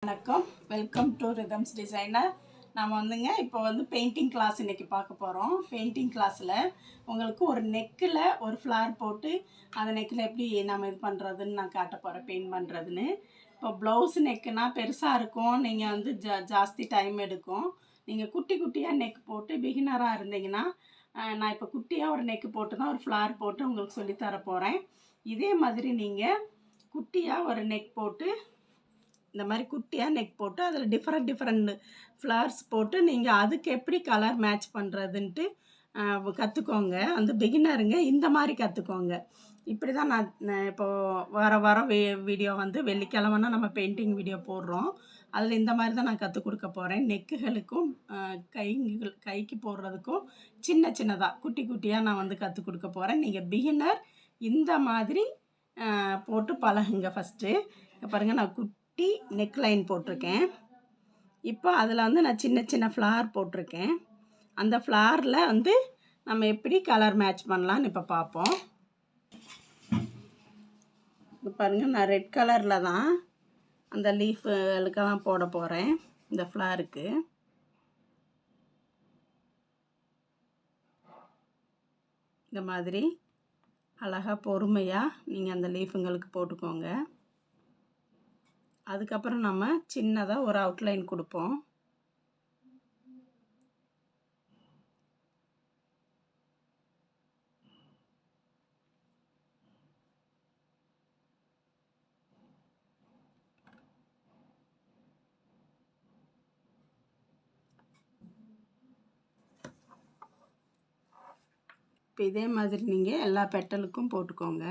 வணக்கம், welcome to rhythms designer. நாம் இப்போ பெயிண்டிங் கிளாஸ் இன்றைக்கி பார்க்க போகிறோம். பெயிண்டிங் கிளாஸில் உங்களுக்கு ஒரு நெக்கில் ஒரு ஃப்ளார் போட்டு அந்த நெக்கில் எப்படி நம்ம இது பண்ணுறதுன்னு நான் காட்ட போகிறேன், பெயிண்ட் பண்ணுறதுன்னு. இப்போ ப்ளவுஸ் நெக்குனா பெருசாக இருக்கும், நீங்கள் ஜாஸ்தி டைம் எடுக்கும். நீங்கள் குட்டி குட்டியாக நெக் போட்டு பிகினராக இருந்தீங்கன்னா, நான் இப்போ குட்டியாக ஒரு நெக்கு போட்டு தான் ஒரு ஃப்ளார் போட்டு உங்களுக்கு சொல்லித்தர போகிறேன். இதே மாதிரி நீங்கள் குட்டியாக ஒரு நெக் போட்டு இந்த மாதிரி குட்டியாக நெக் போட்டு அதில் டிஃப்ரெண்ட் ஃப்ளவர்ஸ் போட்டு நீங்கள் அதுக்கு எப்படி கலர் மேட்ச் பண்ணுறதுன்ட்டு கற்றுக்கோங்க. அந்த பிகினருங்க இந்த மாதிரி கற்றுக்கோங்க. இப்படி தான் நான் இப்போது வாரம் வீடியோ வெள்ளிக்கிழமைனா நம்ம பெயிண்டிங் வீடியோ போடுறோம். அதில் இந்த மாதிரி தான் நான் கற்றுக் கொடுக்க போகிறேன். நெக்குகளுக்கும் கைக்கு போடுறதுக்கும் சின்னதாக குட்டி குட்டியாக நான் கற்றுக் கொடுக்க போகிறேன். நீங்கள் பிகினர் இந்த மாதிரி போட்டு பழகுங்க. ஃபஸ்ட்டு பாருங்கள், நான் குட்டி நெக் லைன் போட்டிருக்கேன். இப்போ அதில் நான் சின்ன ஃப்ளார் போட்டிருக்கேன். அந்த ஃப்ளாரில் நம்ம எப்படி கலர் மேட்ச் பண்ணலான்னு இப்போ பார்ப்போம். இப்போ பாருங்கள், நான் ரெட் கலரில் தான் அந்த லீஃபுகளுக்கெல்லாம் போட போகிறேன். இந்த ஃப்ளாருக்கு இந்த மாதிரி அழகாக பொறுமையாக நீங்கள் அந்த லீஃபுங்களுக்கு போட்டுக்கோங்க. அதுக்கப்புறம் நம்ம சின்னதாக ஒரு அவுட்லைன் கொடுப்போம். இப்போ இதே மாதிரி நீங்கள் எல்லா பெட்டலுக்கும் போட்டுக்கோங்க.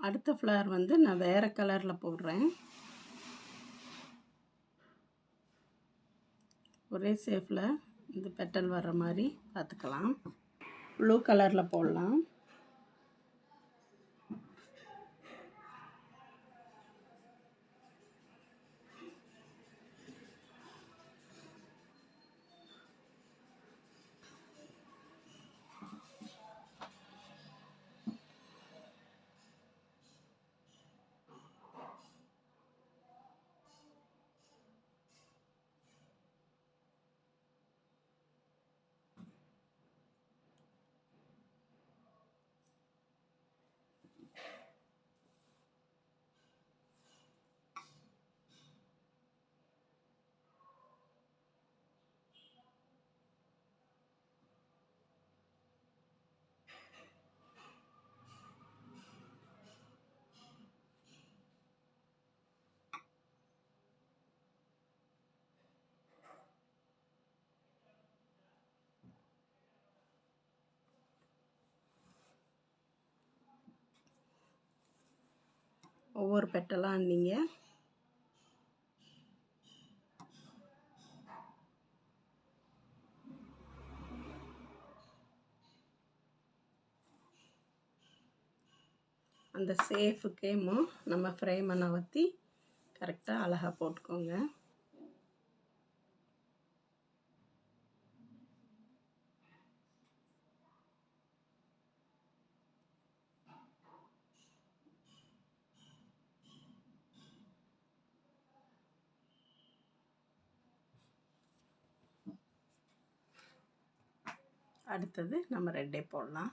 அடுத்த ஃப்ளவர் நான் வேறு கலரில் போடுறேன். ஒரே ஷேப்பில் இந்த பெட்டல் வர்ற மாதிரி பார்த்துக்கலாம். ப்ளூ கலரில் போடலாம். ஒவ்வொரு பெட்டலாக நீங்கள் அந்த சேஃபுக்கேமோ நம்ம ஃப்ரேமை நகர்த்தி கரெக்டாக அழகாக போட்டுக்கோங்க. அடுத்தது நம்ம ரெட்டே போடலாம்.